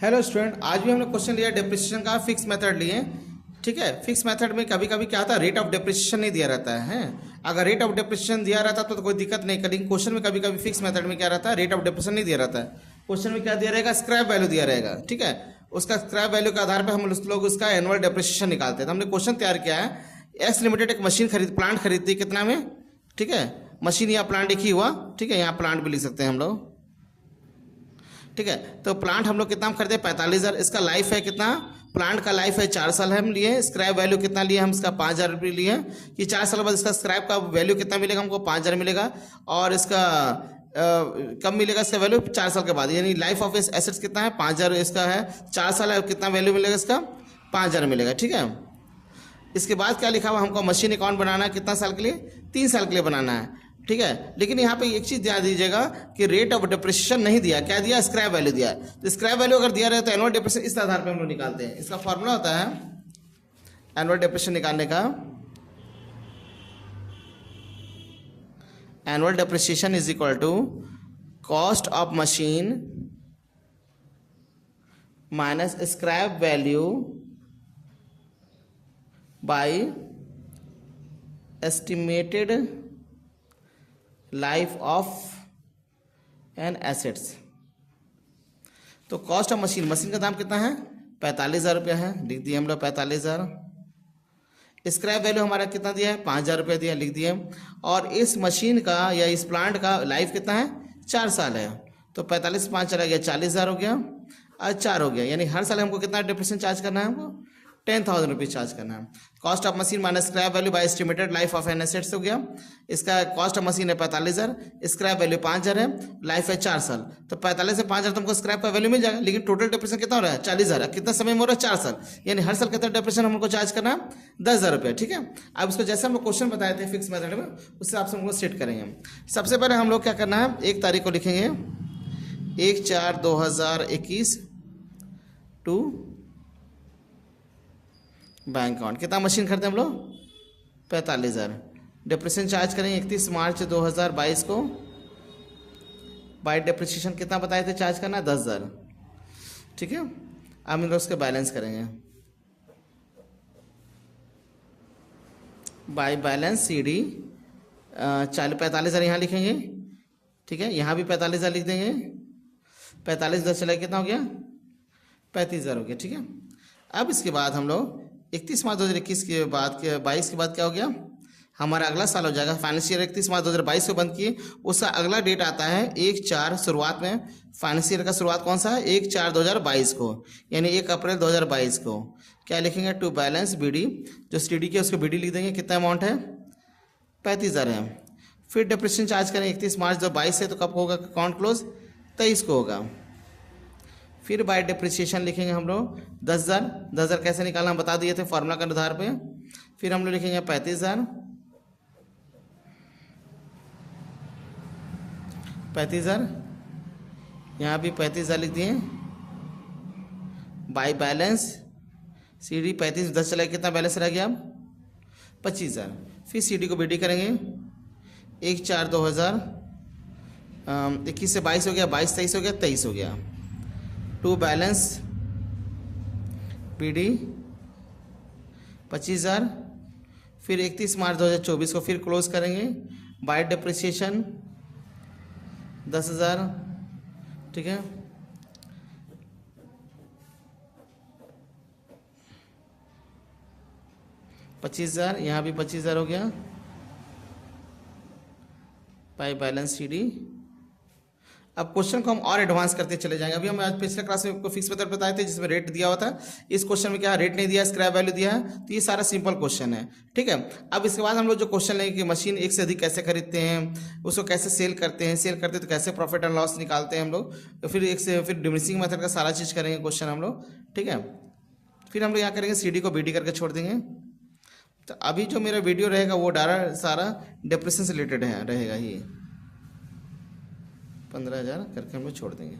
Hello student, आज भी हमने क्वेश्चन लिया डेप्रिसिएशन का, फिक्स मेथड लिए। ठीक है, फिक्स मेथड में कभी कभी क्या होता है, रेट ऑफ डेप्रिसिएशन नहीं दिया रहता है। अगर रेट ऑफ डेप्रिसिएशन दिया रहता तो कोई दिक्कत नहीं, लेकिन क्वेश्चन में कभी कभी फिक्स मेथड में क्या रहता है, रेट ऑफ डेप्रिसिएशन नहीं दिया रहता है। क्वेश्चन में क्या दिया रहेगा, स्क्रैप वैल्यू दिया रहेगा। ठीक है, उसका स्क्रैप वैल्यू के आधार पर हम लोग उसका एनुअल डेप्रिसिएशन निकालते हैं। तो हमने क्वेश्चन तैयार किया है, एक्स लिमिटेड एक मशीन प्लांट खरीदती है कितना में। ठीक है, मशीन या प्लांट एक ही हुआ। ठीक है, यहाँ प्लांट भी लिख सकते हैं हम लोग। ठीक है, तो प्लांट हम लोग कितना हम खरीदे 45,000। इसका लाइफ है कितना, प्लांट का लाइफ है 4 साल है हम लिए। स्क्रैप वैल्यू कितना लिए हम, इसका 5,000 रुपये लिए कि 4 साल बाद इसका स्क्रैप का वैल्यू कितना मिलेगा हमको, 5,000 मिलेगा। और इसका कब मिलेगा इसका वैल्यू, 4 साल के बाद। यानी लाइफ ऑफ एसेट्स कितना है, 5,000 इसका है। 4 साल है, कितना वैल्यू मिलेगा इसका, 5,000 मिलेगा। ठीक है, इसके बाद क्या लिखा हुआ, हमको मशीन अकाउंट बनाना है कितना साल के लिए, 3 साल के लिए बनाना है। ठीक है, लेकिन यहाँ पे एक चीज़ ध्यान दीजिएगा कि रेट ऑफ डेप्रिसिएशन नहीं दिया, क्या दिया, स्क्रैप वैल्यू दिया। तो स्क्रैप वैल्यू अगर दिया रहे तो एनुअल डेप्रिसिएशन इस आधार पे हम लोग निकालते हैं। इसका फॉर्मूला होता है एनुअल डेप्रिसिएशन निकालने का, annual depreciation is equal to cost of machine minus scrap value by estimated life of an assets. तो कॉस्ट ऑफ मशीन, मशीन का दाम कितना है, 45,000 रुपया है, लिख दिए हम लोग 45,000। स्क्रैप वैल्यू हमारा कितना दिया है, 5,000 रुपया दिया, लिख दिए। और इस मशीन का या इस प्लांट का लाइफ कितना है, 4 साल है। तो 45 से 5 चला गया, 40,000 हो गया और 4 हो गया। यानी हर साल हमको कितना डेप्रिसिएशन चार्ज करना है, हमको 10,000 रुपीज़ चार्ज करना है। Cost of machine minus scrap value by estimated life of an assets हो गया। इसका कॉस्ट ऑफ मशीन है 45,000, स्क्रैप वैल्यू 5,000 है, लाइफ है 4 साल। तो 45 से 5,000 तुमको स्क्रैप का वैल्यू मिल जाएगा, लेकिन टोटल डेप्रिसिएशन कितना हो रहा है, 40,000। कितना समय में हो रहा है, 4 साल। यानी हर साल कितना डेप्रिसिएशन हमको चार्ज करना है, 10,000 रुपये। ठीक है, अब इसको जैसे हम लोग क्वेश्चन बताए थे फिक्स मेथड में, उस हिसाब से हम लोग सेट करेंगे। सबसे पहले हम लोग क्या करना है, 1 तारीख को लिखेंगे 1/4/2021 टू बैंक अकाउंट। कितना मशीन खरीदे हम लोग, 45,000। डेप्रिसिएशन चार्ज करेंगे 31 मार्च 2022 को। बाय डेप्रिसिएशन कितना बताए थे चार्ज करना, 10,000। ठीक है, अब हम लोग उसके बैलेंस करेंगे। बाय बैलेंस सी डी 45,000 यहाँ लिखेंगे। ठीक है, यहाँ भी 45,000 लिख देंगे। 45 10 चला कितना हो गया, 35,000 हो गया। ठीक है, अब इसके बाद हम लोग 31 मार्च 2021 के बाद 22 के बाद क्या हो गया, हमारा अगला साल हो जाएगा। फाइनेंशियल 31 मार्च 2022 को बंद किए, उसका अगला डेट आता है 1/4। शुरुआत में फाइनेंशियल का शुरुआत कौन सा है, 1/4/2022 को, यानी 1 अप्रैल 2022 को। क्या लिखेंगे, टू बैलेंस बी डी, जो सी डी की उसको बी डी लिख देंगे। कितना अमाउंट है, 35,000 है। फिर डेप्रिसिएशन चार्ज करें 31 मार्च 2022 से, तो कब होगा अकाउंट क्लोज, 23 को होगा। फिर बाय डेप्रिसिएशन लिखेंगे हम लोग 10,000। 10,000 कैसे निकालना हम बता दिए थे फॉर्मूला के आधार पे। फिर हम लोग लिखेंगे 35,000। 35,000 यहाँ भी 35,000 लिख दिए। बाय बैलेंस सी डी 35 10 चला, कितना बैलेंस रह गया, 25,000। फिर सी डी को बी डी करेंगे 1/4/2021 से 22 हो गया, 22 23 हो गया, 23 हो गया। To balance P D 25,000। फिर 31 मार्च 2024 को फिर क्लोज करेंगे। By depreciation 10,000। ठीक है, $25,000, यहाँ भी 25,000 हो गया। By balance C D. अब क्वेश्चन को हम और एडवांस करते चले जाएंगे। अभी हम आज पिछले क्लास में फिक्स मेथड बताए थे जिसमें रेट दिया हुआ था। इस क्वेश्चन में क्या रेट नहीं दिया, स्क्रैप वैल्यू दिया है। तो ये सारा सिंपल क्वेश्चन है। ठीक है, अब इसके बाद हम लोग जो क्वेश्चन लेंगे कि मशीन एक से अधिक कैसे खरीदते हैं, उसको कैसे सेल करते हैं, सेल करते तो कैसे प्रॉफिट एंड लॉस निकालते हैं हम लोग, तो फिर फिर डिमिनिशिंग मेथड का सारा चीज़ करेंगे क्वेश्चन हम लोग। ठीक है, फिर हम लोग यहाँ करेंगे सी डी को बी डी करके छोड़ देंगे। तो अभी जो मेरा वीडियो रहेगा वो सारा डेप्रिसिएशन से रिलेटेड है रहेगा। ये 15,000 करके हम लोग छोड़ देंगे।